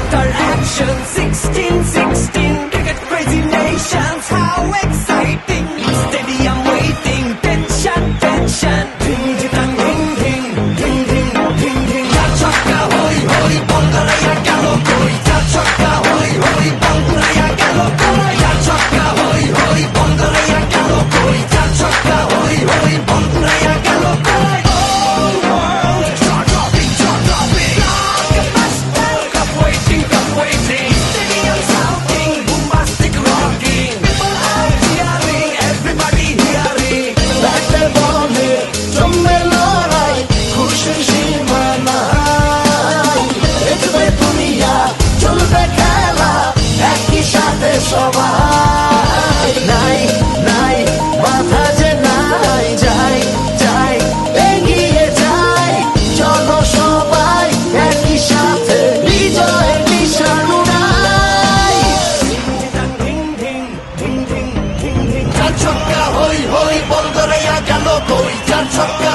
after action. 16, cricket crazy nations. How exciting! Stadium waiting. Tension. Ding ding ding ding ding ding ding ding. Cha chakka hoi hoi banguraya gelo koi. Cha chakka hoi hoi banguraya gelo koi. Cha chakka hoi hoi banguraya gelo koi. Cha chakka hoi hoi banguraya gelo koi. All world jaw-dropping. Like a master, cup waiting. Stadium shouting, bombastic rocking. People are cheering, everybody hearing. ব্যাটে বলে জমবে লড়াই, খুশির সীমা নাই। দেখবে দুনিয়া, চলবে খেলা, একই সাথে সবাই। নাই মাথা যে নাই, যাই এগিয়ে যাই। চলো সবাই একই সাথে, বিজয়ের নিশান উড়াই। Ding ding ding ding ding ding. চার ছক্কা হই হই বল ধরে গেল কই, চার ছক্কা